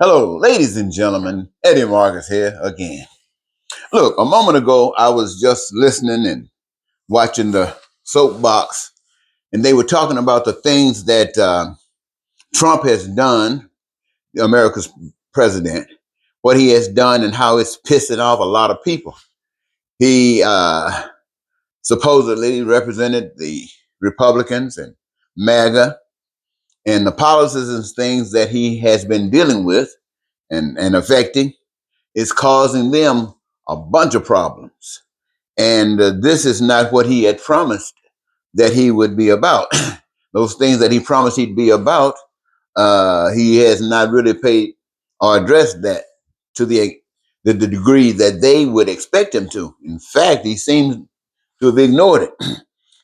Hello, ladies and gentlemen. Eddie Marcus here again. Look, a moment ago, I was just listening and watching the soapbox, and they were talking about the things that Trump has done, America's president, what he has done, and how it's pissing off a lot of people. He supposedly represented the Republicans and MAGA, and the policies and things that he has been dealing with and affecting is causing them a bunch of problems. And this is not what he had promised that he would be about. Those things that he promised he'd be about, he has not really paid or addressed that to the degree that they would expect him to. In fact, he seems to have ignored it.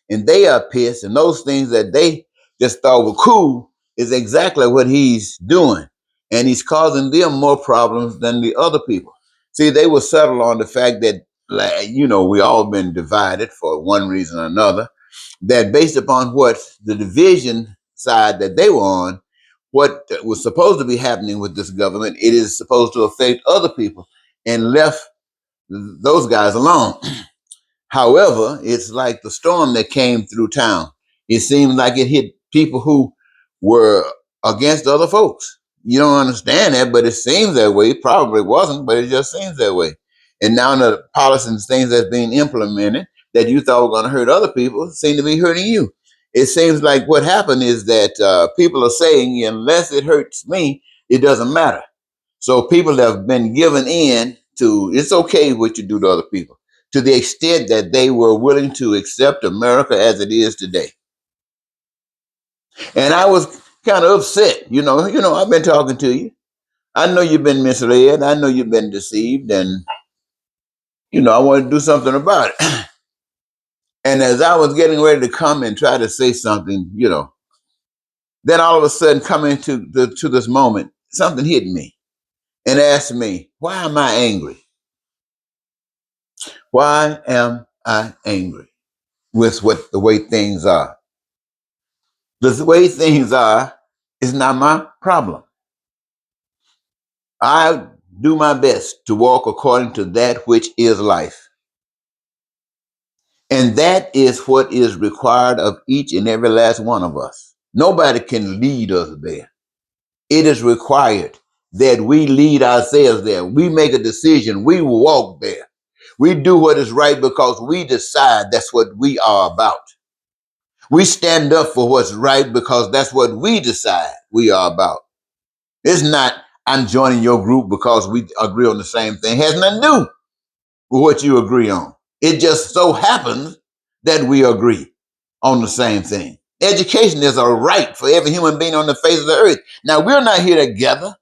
And they are pissed. And those things that they just thought were cool is exactly what he's doing. And he's causing them more problems than the other people. See, they will settle on the fact that, like, we all been divided for one reason or another, that based upon what the division side that they were on, what was supposed to be happening with this government, it is supposed to affect other people and left those guys alone. However, it's like the storm that came through town. It seemed like it hit people who were against other folks. You don't understand that, but it seems that way. It probably wasn't, but it just seems that way. And now the policies and things that's being implemented that you thought were going to hurt other people seem to be hurting you. It seems like what happened is that people are saying, unless it hurts me, it doesn't matter. So people have been given in to, it's okay what you do to other people, to the extent that they were willing to accept America as it is today. And I was kind of upset. I've been talking to you. I know you've been misled. I know you've been deceived. And, I want to do something about it. And as I was getting ready to come and try to say something, then all of a sudden coming to this moment, something hit me and asked me, why am I angry? Why am I angry with the way things are? The way things are is not my problem. I do my best to walk according to that which is life. And that is what is required of each and every last one of us. Nobody can lead us there. It is required that we lead ourselves there. We make a decision. We walk there. We do what is right because we decide that's what we are about. We stand up for what's right because that's what we decide we are about. It's not, I'm joining your group because we agree on the same thing. It has nothing to do with what you agree on. It just so happens that we agree on the same thing. Education is a right for every human being on the face of the earth. Now, we're not here together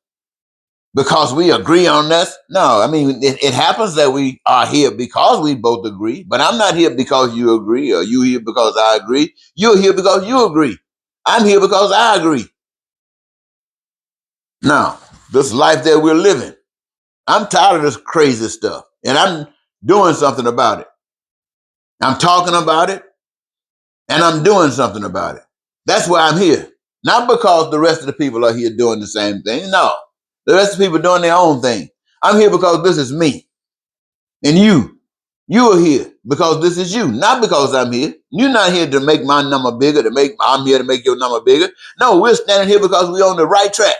because we agree on this. No, I mean, it happens that we are here because we both agree, but I'm not here because you agree or you here because I agree. You're here because you agree. I'm here because I agree. Now, this life that we're living, I'm tired of this crazy stuff and I'm doing something about it. I'm talking about it and I'm doing something about it. That's why I'm here. Not because the rest of the people are here doing the same thing. No, the rest of the people are doing their own thing. I'm here because this is me. And you are here because this is you, not because I'm here. You're not here to make my number bigger, I'm here to make your number bigger. No, we're standing here because we're on the right track.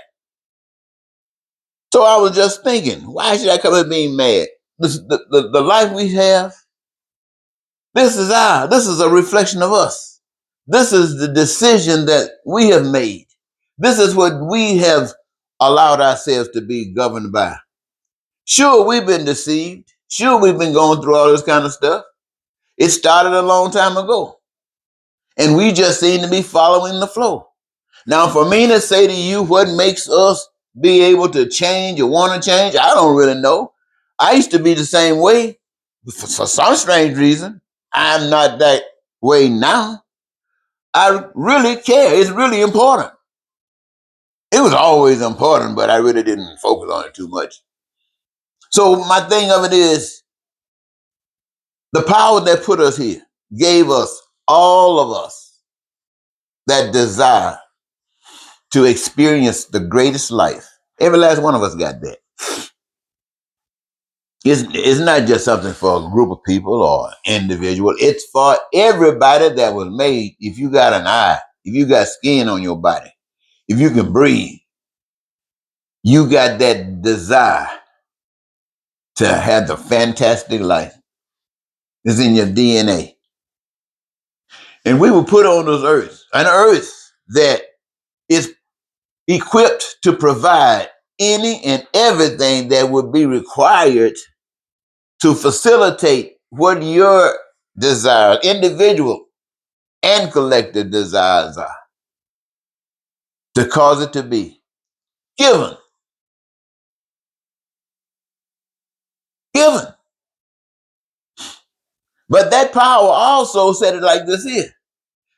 So I was just thinking, why should I come here being mad? The life we have, this is a reflection of us. This is the decision that we have made. This is what we have allowed ourselves to be governed by. Sure, we've been deceived. Sure, we've been going through all this kind of stuff. It started a long time ago. And we just seem to be following the flow. Now, for me to say to you what makes us be able to change or want to change, I don't really know. I used to be the same way. For some strange reason, I'm not that way now. I really care. It's really important. It was always important, but I really didn't focus on it too much. So my thing of it is, the power that put us here gave us, all of us, that desire to experience the greatest life. Every last one of us got that. It's not just something for a group of people or individual. It's for everybody that was made. If you got an eye, if you got skin on your body, if you can breathe, you got that desire to have the fantastic life. It's in your DNA. And we were put on this earth, an earth that is equipped to provide any and everything that would be required to facilitate what your desires, individual and collective desires are, to cause it to be given. Given. But that power also said it like this here.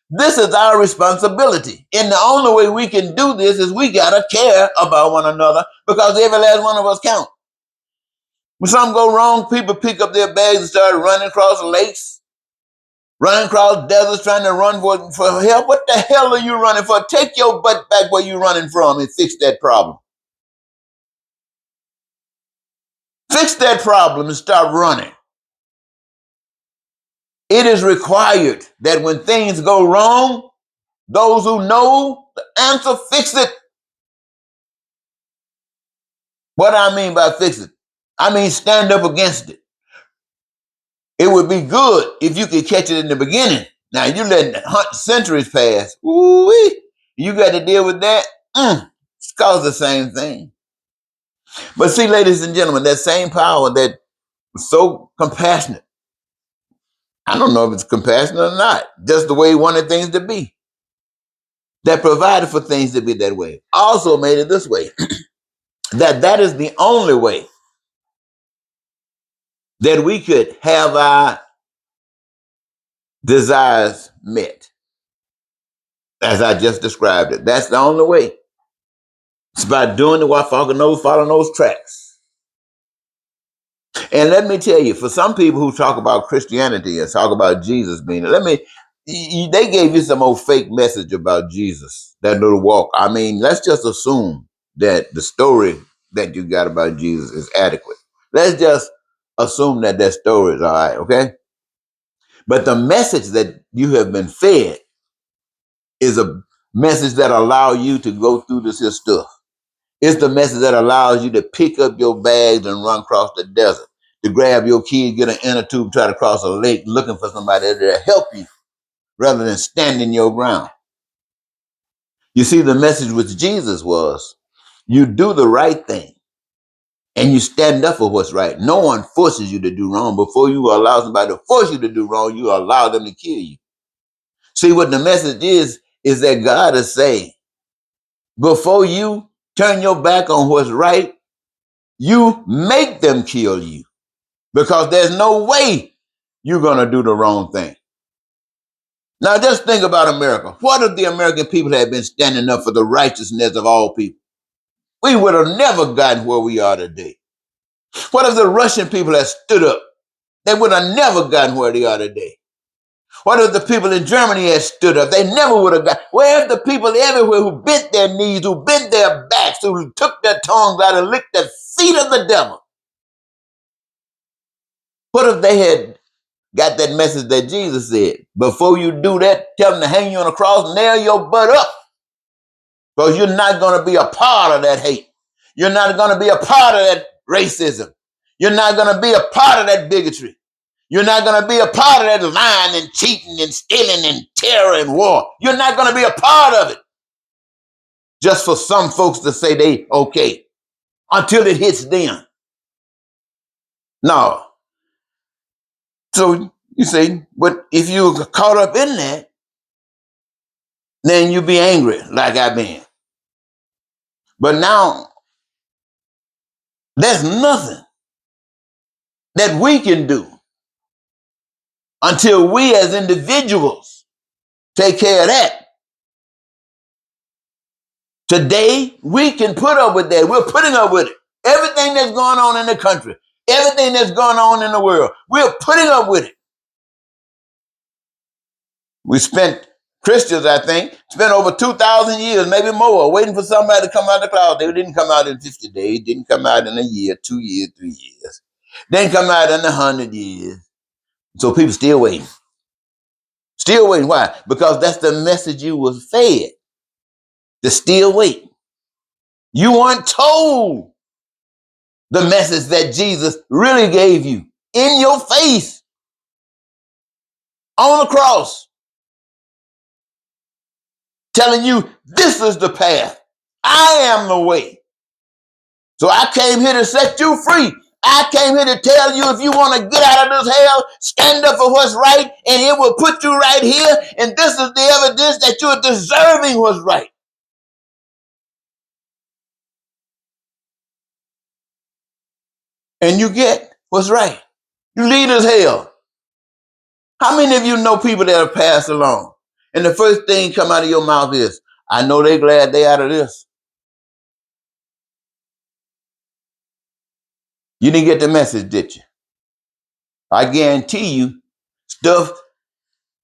This is our responsibility. And the only way we can do this is we got to care about one another, because every last one of us count. When something go wrong, people pick up their bags and start running across lakes, running across deserts, trying to run for help. What the hell are you running for? Take your butt back where you're running from and fix that problem. Fix that problem and stop running. It is required that when things go wrong, those who know the answer, fix it. What do I mean by fix it? I mean stand up against it. It would be good if you could catch it in the beginning. Now you letting centuries pass. Ooh-wee. You got to deal with that. It's cause the same thing. But see, ladies and gentlemen, that same power that was so compassionate, I don't know if it's compassionate or not, just the way he wanted things to be, that provided for things to be that way, also made it this way, that is the only way that we could have our desires met, as I just described it. That's the only way. It's by doing the what following those tracks. And let me tell you, for some people who talk about Christianity and talk about Jesus being, they gave you some old fake message about Jesus, that little walk. I mean, let's just assume that the story that you got about Jesus is adequate. Let's just assume that story is all right, okay? But the message that you have been fed is a message that allows you to go through this here stuff. It's the message that allows you to pick up your bags and run across the desert, to grab your kids, get an inner tube, try to cross a lake looking for somebody to help you rather than standing your ground. You see, the message with Jesus was you do the right thing and you stand up for what's right. No one forces you to do wrong. Before you allow somebody to force you to do wrong, you allow them to kill you. See, what the message is that God is saying, before you turn your back on what's right, you make them kill you, because there's no way you're going to do the wrong thing. Now, just think about America. What if the American people had been standing up for the righteousness of all people? We would have never gotten where we are today. What if the Russian people had stood up? They would have never gotten where they are today. What if the people in Germany had stood up? They never would have got. Where if the people everywhere who bent their knees, who bent their backs, who took their tongues out and licked the feet of the devil? What if they had got that message that Jesus said? Before you do that, tell them to hang you on a cross, nail your butt up, because you're not going to be a part of that hate. You're not going to be a part of that racism. You're not going to be a part of that bigotry. You're not going to be a part of that lying and cheating and stealing and terror and war. You're not going to be a part of it. Just for some folks to say they okay until it hits them. No. So you say, but if you're caught up in that, then you be angry like I've been. But now, there's nothing that we can do until we as individuals take care of that. Today, we can put up with that. We're putting up with it. Everything that's going on in the country, everything that's going on in the world, we're putting up with it. We spent Christians, I think, spent over 2,000 years, maybe more, waiting for somebody to come out of the cloud. They didn't come out in 50 days, didn't come out in a year, 2 years, 3 years. Didn't come out in 100 years. So people still waiting. Still waiting. Why? Because that's the message you was fed. To still wait. You weren't told the message that Jesus really gave you in your face on the cross, telling you this is the path. I am the way. So I came here to set you free. I came here to tell you if you want to get out of this hell, stand up for what's right, and it will put you right here. And this is the evidence that you're deserving what's right. And you get what's right. You leave this hell. How many of you know people that have passed along? And the first thing come out of your mouth is, I know they're glad they out of this. You didn't get the message, did you? I guarantee you, stuff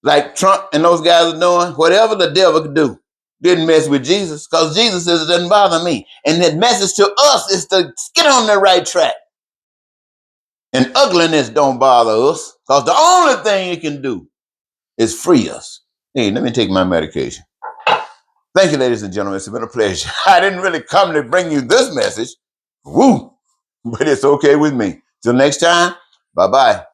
like Trump and those guys are doing, whatever the devil could do, didn't mess with Jesus, because Jesus says it doesn't bother me. And the message to us is to get on the right track. And ugliness don't bother us, because the only thing it can do is free us. Hey, let me take my medication. Thank you, ladies and gentlemen. It's been a pleasure. I didn't really come to bring you this message. Woo! But it's okay with me. Till next time, bye-bye.